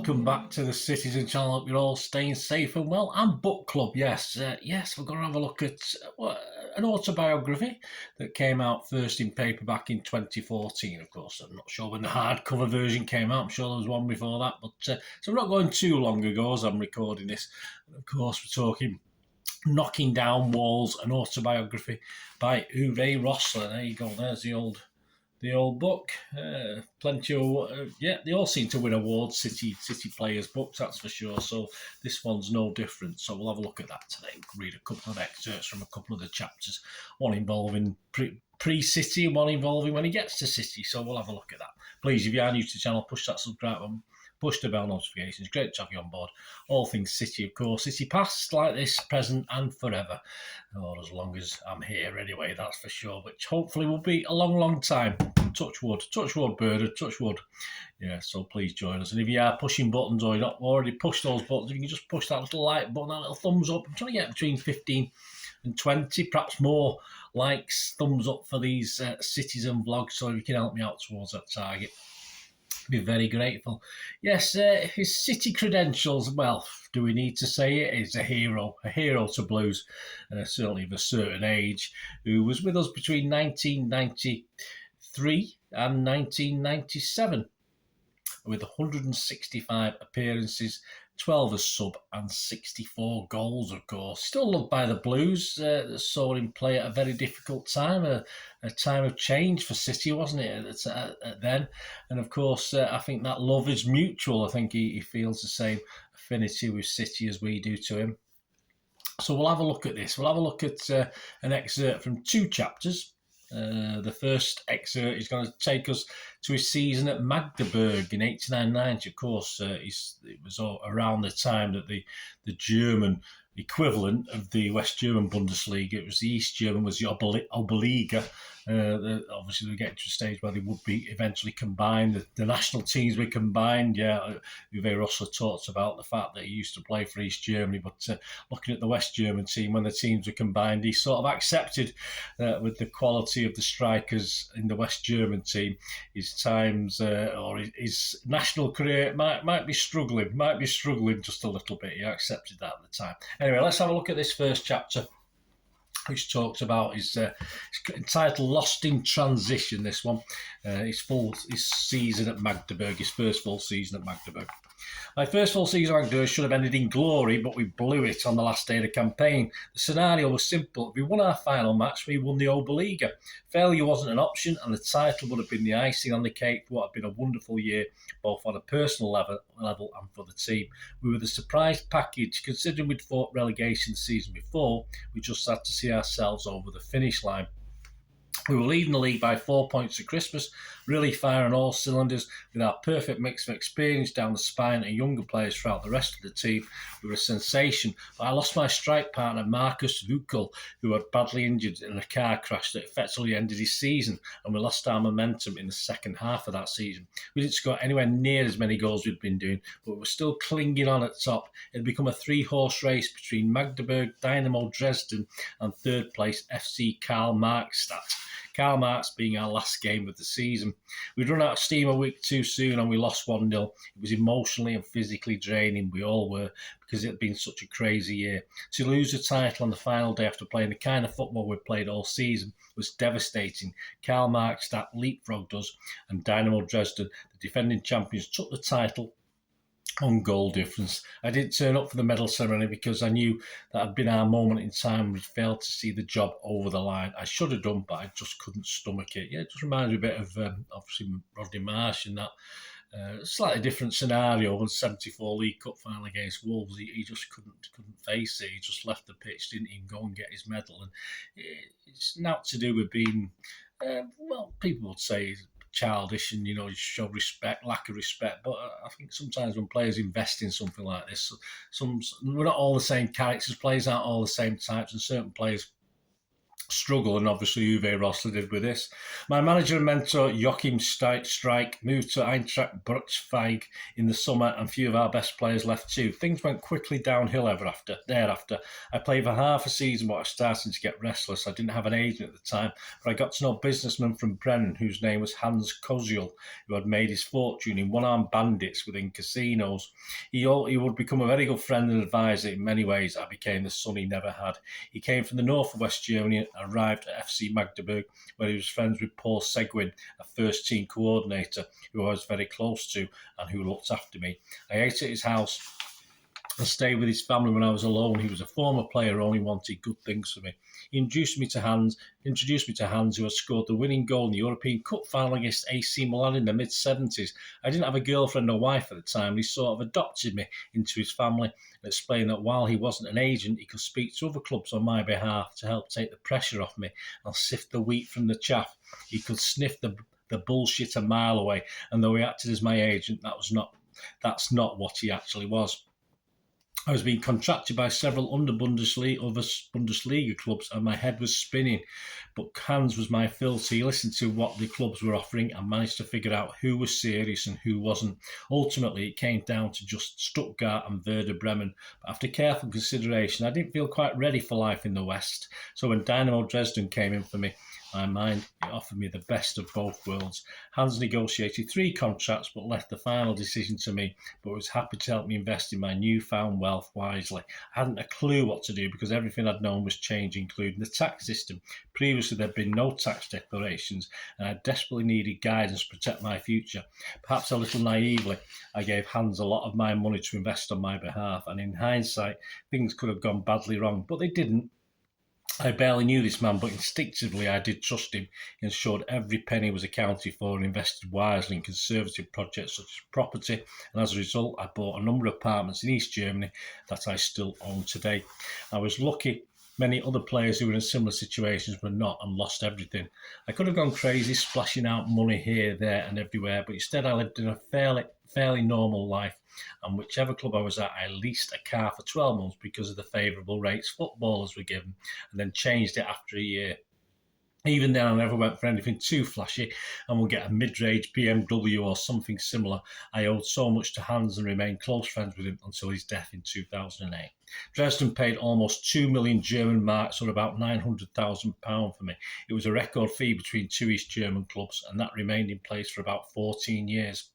welcome back to the Citizen channel. Hope you're all staying safe and well. And book club, yes, we're going to have a look at an autobiography that came out first in paperback in 2014. Of course, I'm not sure when the hardcover version came out. I'm sure there was one before that, but so we're not going too long ago as I'm recording this. And of course, we're talking Knocking Down Walls, an autobiography by Uwe Rosler. There you go. There's the old book. Plenty of they all seem to win awards, City players' books, that's for sure. So this one's no different. So we'll have a look at that today. We'll read a couple of excerpts from a couple of the chapters, one involving pre-City and one involving when he gets to City. So we'll have a look at that. Please, if you are new to the channel, push that subscribe button. Push the bell notifications. Great to have you on board. All things City, of course. City past like this, present and forever. Or as long as I'm here anyway, that's for sure. Which hopefully will be a long, long time. Touch wood, birder, touch wood. Yeah, so please join us. And if you are pushing buttons or you're not already pushed those buttons, you can just push that little like button, that little thumbs up. I'm trying to get between 15 and 20, perhaps more likes, thumbs up for these Citizen vlogs. So if you can help me out towards that target, be very grateful. Yes, his City credentials, well, do we need to say it? He's a hero to Blues, certainly of a certain age, who was with us between 1993 and 1997, with 165 appearances, 12 as sub and 64 goals, of course. Still loved by the Blues. Saw him play at a very difficult time, a time of change for City, wasn't it, at then? And of course, I think that love is mutual. I think he feels the same affinity with City as we do to him. So we'll have a look at this. We'll have a look at an excerpt from two chapters. The first excerpt is going to take us to his season at Magdeburg in 89-90. Of course, it was around the time that the German equivalent of the West German Bundesliga, it was the East German, was the Oberliga. Obviously, we get to a stage where they would be eventually combined. The national teams were combined. Yeah, Uwe Rosler talks about the fact that he used to play for East Germany, but looking at the West German team, when the teams were combined, he sort of accepted with the quality of the strikers in the West German team, his times or his national career might be struggling just a little bit. He accepted that at the time. Anyway, let's have a look at this first chapter, which talks about his entitled Lost in Transition, this one. His season at Magdeburg, his first full season at Magdeburg. My first full season at Magdeburg should have ended in glory, but we blew it on the last day of the campaign. The scenario was simple. If we won our final match, we won the Oberliga. Failure wasn't an option, and the title would have been the icing on the cake for what had been a wonderful year, both on a personal level and for the team. We were the surprise package, considering we'd fought relegation the season before. We just had to see ourselves over the finish line. We were leading the league by 4 points at Christmas, really firing all cylinders with our perfect mix of experience down the spine and younger players throughout the rest of the team. We were a sensation, but I lost my strike partner, Marcus Vukel, who had badly injured in a car crash that effectively ended his season, and we lost our momentum in the second half of that season. We didn't score anywhere near as many goals we'd been doing, but we were still clinging on at top. It had become a three-horse race between Magdeburg, Dynamo Dresden, and third place FC Karl Marxstadt. Karl Marx being our last game of the season. We'd run out of steam a week too soon and we lost 1-0. It was emotionally and physically draining, we all were, because it had been such a crazy year. To lose the title on the final day after playing the kind of football we'd played all season was devastating. Karl Marxstadt leapfrogged us, and Dynamo Dresden, the defending champions, took the title on goal difference. I didn't turn up for the medal ceremony because I knew that had been our moment in time. We'd failed to see the job over the line. I should have done, but I just couldn't stomach it. Yeah, it just reminds me a bit of obviously Rodney Marsh and that. Slightly different scenario when 74 League Cup final against Wolves. He just couldn't face it. He just left the pitch, didn't even go and get his medal. And it's not to do with being, people would say childish and, show respect, lack of respect. But I think sometimes when players invest in something like this, we're not all the same characters. Players aren't all the same types, and certain players struggle, and obviously Uwe Rosler did with this. My manager and mentor, Joachim Streich, moved to Eintracht Braunschweig in the summer, and few of our best players left too. Things went quickly downhill thereafter. I played for half a season, but I was starting to get restless. I didn't have an agent at the time, but I got to know a businessman from Brennan, whose name was Hans Koziel, who had made his fortune in one-armed bandits within casinos. He would become a very good friend and advisor. In many ways, I became the son he never had. He came from the north of West Germany, arrived at FC Magdeburg, where he was friends with Paul Seguin, a first-team coordinator who I was very close to and who looked after me. I ate at his house and stayed with his family when I was alone. He was a former player who only wanted good things for me. He introduced me to Hans, who had scored the winning goal in the European Cup final against AC Milan in the mid-70s. I didn't have a girlfriend or wife at the time, and he sort of adopted me into his family and explained that while he wasn't an agent, he could speak to other clubs on my behalf to help take the pressure off me and sift the wheat from the chaff. He could sniff the bullshit a mile away, and though he acted as my agent, that's not what he actually was. I was being contracted by several other Bundesliga clubs, and my head was spinning. But Hans was my filter. He listened to what the clubs were offering and managed to figure out who was serious and who wasn't. Ultimately, it came down to just Stuttgart and Werder Bremen. But after careful consideration, I didn't feel quite ready for life in the West. So when Dynamo Dresden came in for me, my mind, it offered me the best of both worlds. Hans negotiated 3 contracts but left the final decision to me, but was happy to help me invest in my newfound wealth wisely. I hadn't a clue what to do because everything I'd known was changing, including the tax system. Previously, there'd been no tax declarations, and I desperately needed guidance to protect my future. Perhaps a little naively, I gave Hans a lot of my money to invest on my behalf, and in hindsight, things could have gone badly wrong, but they didn't. I barely knew this man, but instinctively I did trust him. He ensured every penny was accounted for and invested wisely in conservative projects such as property, and as a result I bought a number of apartments in East Germany that I still own today. I was lucky. Many other players who were in similar situations were not and lost everything. I could have gone crazy splashing out money here, there and everywhere, but instead I lived in a fairly normal life, and whichever club I was at, I leased a car for 12 months because of the favourable rates footballers were given, and then changed it after a year. Even then, I never went for anything too flashy and would get a mid-range BMW or something similar. I owed so much to Hans and remained close friends with him until his death in 2008. Dresden paid almost 2 million German marks, or about £900,000 for me. It was a record fee between 2 East German clubs, and that remained in place for about 14 years.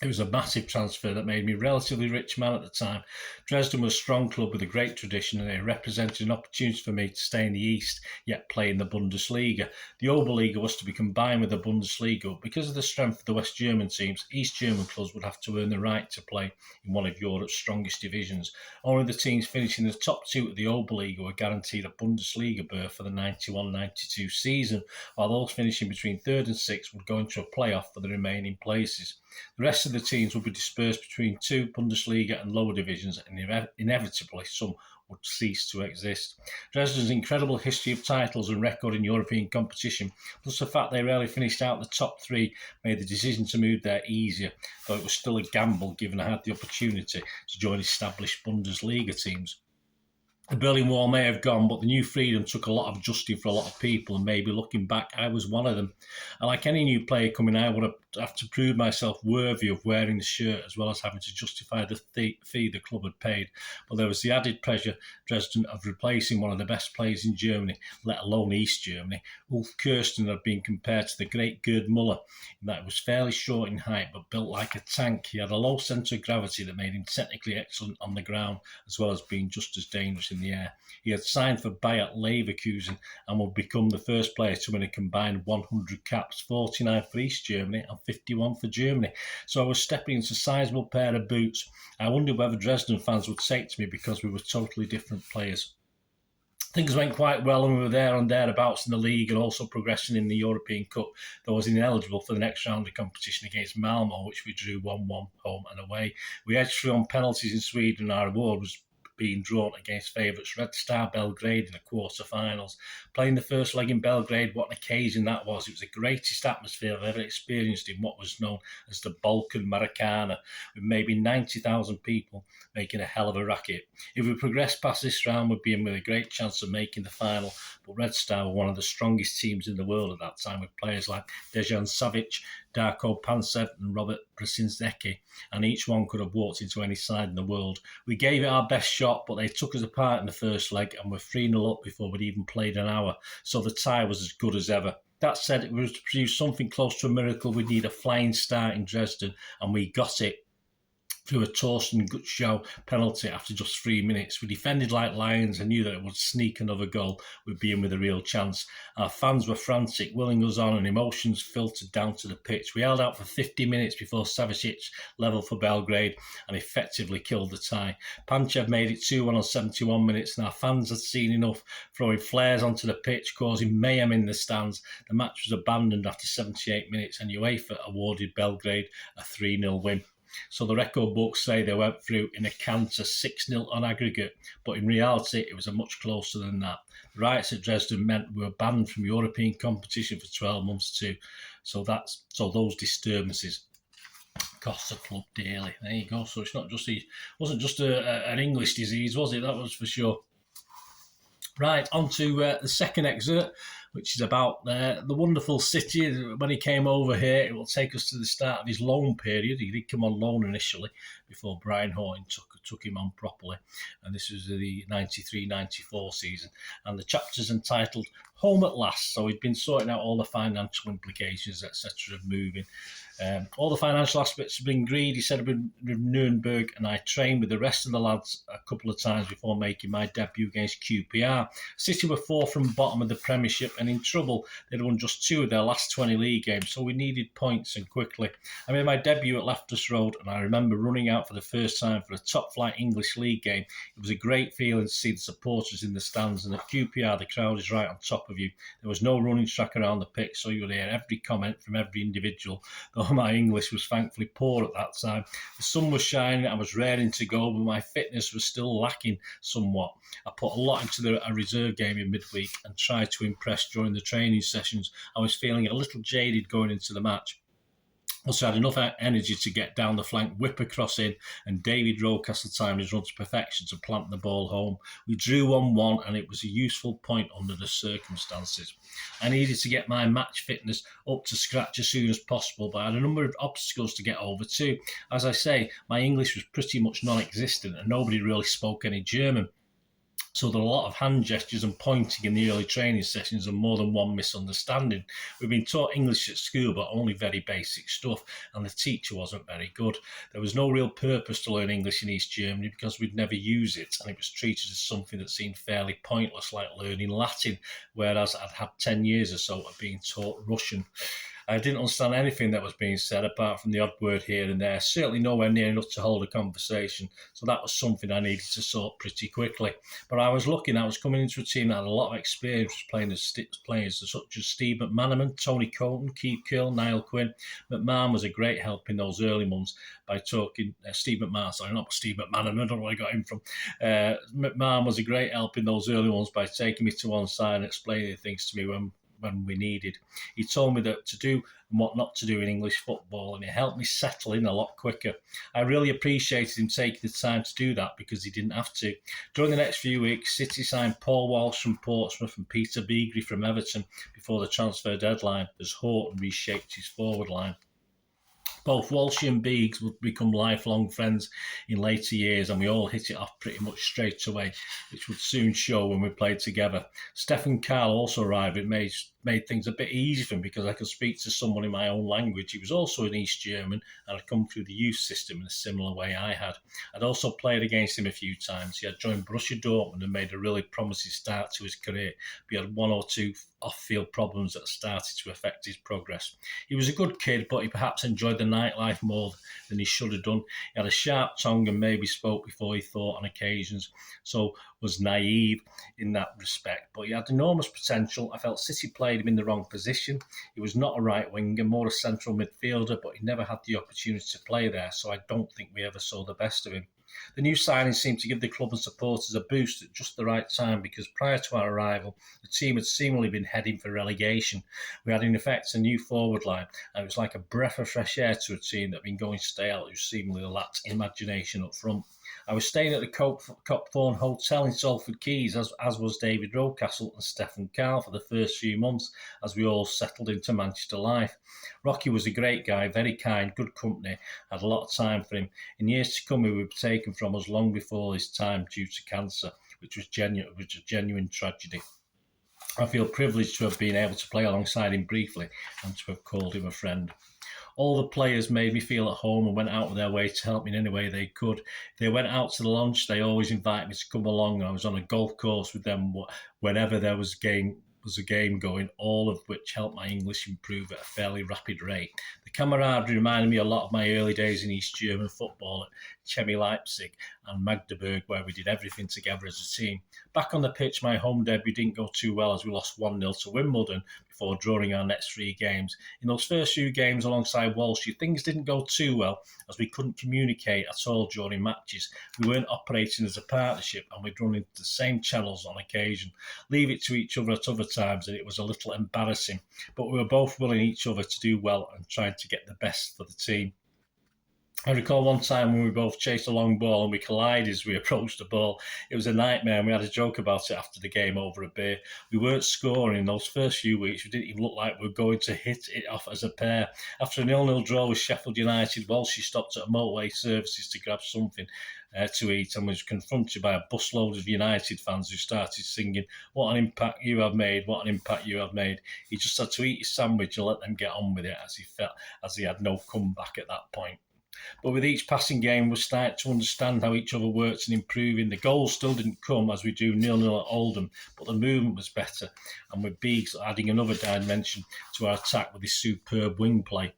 It was a massive transfer that made me a relatively rich man at the time. Dresden was a strong club with a great tradition, and it represented an opportunity for me to stay in the East, yet play in the Bundesliga. The Oberliga was to be combined with the Bundesliga, but because of the strength of the West German teams, East German clubs would have to earn the right to play in one of Europe's strongest divisions. Only the teams finishing the top 2 at the Oberliga were guaranteed a Bundesliga berth for the 91-92 season, while those finishing between 3rd and 6th would go into a playoff for the remaining places. The rest of the teams would be dispersed between 2 Bundesliga and lower divisions, and inevitably some would cease to exist. Dresden's incredible history of titles and record in European competition, plus the fact they rarely finished out the top 3, made the decision to move there easier, though it was still a gamble given I had the opportunity to join established Bundesliga teams. The Berlin Wall may have gone, but the new freedom took a lot of adjusting for a lot of people, and maybe looking back, I was one of them. And like any new player coming out, I would have to prove myself worthy of wearing the shirt, as well as having to justify the fee the club had paid. But there was the added pressure, Dresden, of replacing one of the best players in Germany, let alone East Germany. Ulf Kirsten had been compared to the great Gerd Muller, in that he was fairly short in height, but built like a tank. He had a low centre of gravity that made him technically excellent on the ground, as well as being just as dangerous in the air. He had signed for Bayer Leverkusen and would become the first player to win a combined 100 caps, 49 for East Germany and 51 for Germany. So I was stepping into a sizable pair of boots. I wondered whether Dresden fans would take to me because we were totally different players. Things went quite well, and we were there and thereabouts in the league, and also progressing in the European Cup, though I was ineligible for the next round of competition against Malmo, which we drew 1-1 home and away. We edged through on penalties in Sweden, and our reward was being drawn against favourites Red Star Belgrade in the quarter-finals. Playing the first leg in Belgrade, what an occasion that was. It was the greatest atmosphere I've ever experienced in what was known as the Balkan Maracana, with maybe 90,000 people making a hell of a racket. If we progressed past this round, we'd be in with a great chance of making the final, but Red Star were one of the strongest teams in the world at that time, with players like Dejan Savic, Darko Pancev and Robert Brzezinski, and each one could have walked into any side in the world. We gave it our best shot, but they took us apart in the first leg and were 3-0 up before we'd even played an hour, so the tie was as good as ever. That said, if we were to produce something close to a miracle, we'd need a flying start in Dresden, and we got it through a Torsten Gutschau penalty after just 3 minutes. We defended like lions and knew that it would sneak another goal. We'd be in with a real chance. Our fans were frantic, willing us on, and emotions filtered down to the pitch. We held out for 50 minutes before Savicic levelled for Belgrade and effectively killed the tie. Panchev made it 2-1 on 71 minutes, and our fans had seen enough, throwing flares onto the pitch, causing mayhem in the stands. The match was abandoned after 78 minutes, and UEFA awarded Belgrade a 3-0 win. So the record books say they went through in a canter 6-0 on aggregate, but in reality it was a much closer than that. The riots at Dresden meant we were banned from European competition for 12 months too. So those disturbances cost the club dearly. There you go. So it's not just wasn't just an English disease, was it? That was for sure. Right, on to the second excerpt, which is about the wonderful city. When he came over here, it will take us to the start of his loan period. He did come on loan initially before Brian Horton took him on properly. And this was the 93-94 season. And the chapter's entitled Home at Last. So he'd been sorting out all the financial implications, etc. of moving. All the financial aspects have been agreed. He said, I've been with Nuremberg and I trained with the rest of the lads a couple of times before making my debut against QPR. City were 4th from bottom of the Premiership and in trouble. They'd won just 2 of their last 20 league games, so we needed points and quickly. I made my debut at Loftus Road and I remember running out for the first time for a top-flight English league game. It was a great feeling to see the supporters in the stands, and at QPR the crowd is right on top of you. There was no running track around the pitch, so you would hear every comment from every individual, though my English was thankfully poor at that time. The sun was shining, I was raring to go, but my fitness was still lacking somewhat. I put a lot into a reserve game in midweek and tried to impress during the training sessions. I was feeling a little jaded going into the match. Also had enough energy to get down the flank, whip across in, and David Rocastle timed his run to perfection to plant the ball home. We drew 1-1 and it was a useful point under the circumstances. I needed to get my match fitness up to scratch as soon as possible, but I had a number of obstacles to get over too. As I say, my English was pretty much non-existent and nobody really spoke any German. So there were a lot of hand gestures and pointing in the early training sessions and more than one misunderstanding. We've been taught English at school, but only very basic stuff, and the teacher wasn't very good. There was no real purpose to learn English in East Germany because we'd never use it, and it was treated as something that seemed fairly pointless, like learning Latin, whereas I'd had 10 years or so of being taught Russian. I didn't understand anything that was being said apart from the odd word here and there, certainly nowhere near enough to hold a conversation. So that was something I needed to sort pretty quickly. But I was coming into a team that had a lot of experience playing as players such as Steve McManaman, Tony Colton, Keith Curl, Niall Quinn. McMahon was a great help in those early months by talking, Steve McMahon, sorry, not Steve McManaman, I don't know where I got him from. McMahon was a great help in those early ones by taking me to one side and explaining things to me when we needed. He told me that to do and what not to do in English football, and it helped me settle in a lot quicker. I really appreciated him taking the time to do that because he didn't have to. During the next few weeks, City signed Paul Walsh from Portsmouth and Peter Beagrie from Everton before the transfer deadline as Horton reshaped his forward line. Both Walsh and Beegs would become lifelong friends in later years, and we all hit it off pretty much straight away, which would soon show when we played together. Stefan Karl also arrived. It made things a bit easier for him because I could speak to someone in my own language. He was also an East German and had come through the youth system in a similar way I had. I'd also played against him a few times. He had joined Borussia Dortmund and made a really promising start to his career, but he had 1 or 2 off-field problems that started to affect his progress. He was a good kid, but he perhaps enjoyed the nightlife more than he should have done. He had a sharp tongue and maybe spoke before he thought on occasions, so was naive in that respect. But he had enormous potential. I felt City played him in the wrong position. He was not a right winger, more a central midfielder, but he never had the opportunity to play there, so I don't think we ever saw the best of him. The new signings seemed to give the club and supporters a boost at just the right time, because prior to our arrival, the team had seemingly been heading for relegation. We had in effect a new forward line, and it was like a breath of fresh air to a team that had been going stale, who seemingly lacked imagination up front. I was staying at the Copthorne Hotel in Salford Quays, as was David Rocastle and Stephen Carl for the first few months, as we all settled into Manchester life. Rocky was a great guy, very kind, good company, had a lot of time for him. In years to come, he would be taken from us long before his time due to cancer, which was a genuine tragedy. I feel privileged to have been able to play alongside him briefly and to have called him a friend. All the players made me feel at home and went out of their way to help me in any way they could. If they went out to the lunch, they always invited me to come along. I was on a golf course with them whenever there was a game going, all of which helped my English improve at a fairly rapid rate. The camaraderie reminded me a lot of my early days in East German football at Chemie Leipzig and Magdeburg, where we did everything together as a team. Back on the pitch, my home debut didn't go too well, as we lost 1-0 to Wimbledon before drawing our next 3 games. In those first few games alongside Walshy, things didn't go too well, as we couldn't communicate at all during matches. We weren't operating as a partnership, and we'd run into the same channels on occasion, leave it to each other at other times, and it was a little embarrassing. But we were both willing each other to do well and trying to get the best for the team. I recall one time when we both chased a long ball and we collided as we approached the ball. It was a nightmare, and we had a joke about it after the game over a beer. We weren't scoring in those first few weeks. We didn't even look like we were going to hit it off as a pair. After a 0-0 draw with Sheffield United, Walshy stopped at motorway services to grab something to eat, and was confronted by a busload of United fans who started singing, "What an impact you have made, what an impact you have made." He just had to eat his sandwich and let them get on with it, as he felt as he had no comeback at that point. But with each passing game, we started to understand how each other worked and improving. The goals still didn't come as we drew 0-0 at Oldham, but the movement was better, and with Beeks adding another dimension to our attack with his superb wing play.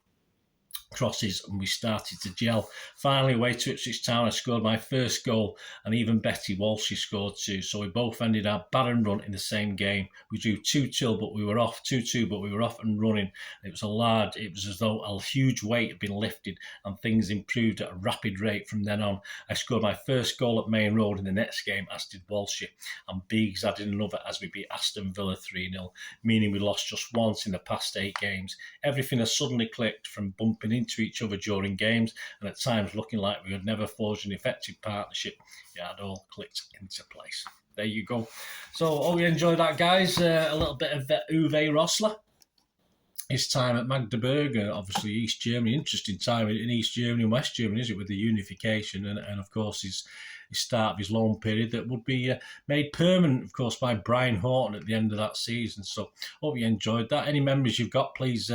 Crosses, and we started to gel. Finally, away to Ipswich Town, I scored my first goal, and even Betty Walshy scored 2. So we both ended our barren run in the same game. We drew 2-2, but we were off 2-2, but we were off and running. It was as though a huge weight had been lifted, and things improved at a rapid rate from then on. I scored my first goal at Maine Road in the next game, as did Walshy, and Biggs added another as we beat Aston Villa 3-0, meaning we lost just once in the past 8 games. Everything has suddenly clicked, from bumping into each other during games and at times looking like we had never forged an effective partnership. It had all clicked into place. There you go. So, hope you enjoyed that, guys. A little bit of Uwe Rosler. His time at Magdeburg, obviously East Germany, interesting time in East Germany and West Germany, is it, with the unification, and of course his start of his loan period that would be made permanent, of course, by Brian Horton at the end of that season. So hope you enjoyed that. Any memories you've got, please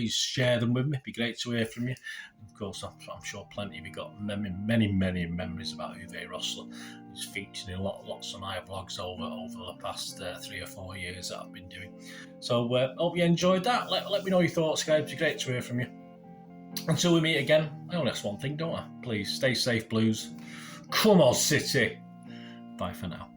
share them with me. It'd be great to hear from you. Of course, I'm sure plenty of you got many memories about Uwe Rosler. He's featured in lots of my vlogs over the past 3 or 4 years that I've been doing. So hope you enjoyed that. Let me know your thoughts, guys. It'd be great to hear from you. Until we meet again, I only ask one thing, don't I? Please stay safe, Blues. Come on, City. Bye for now.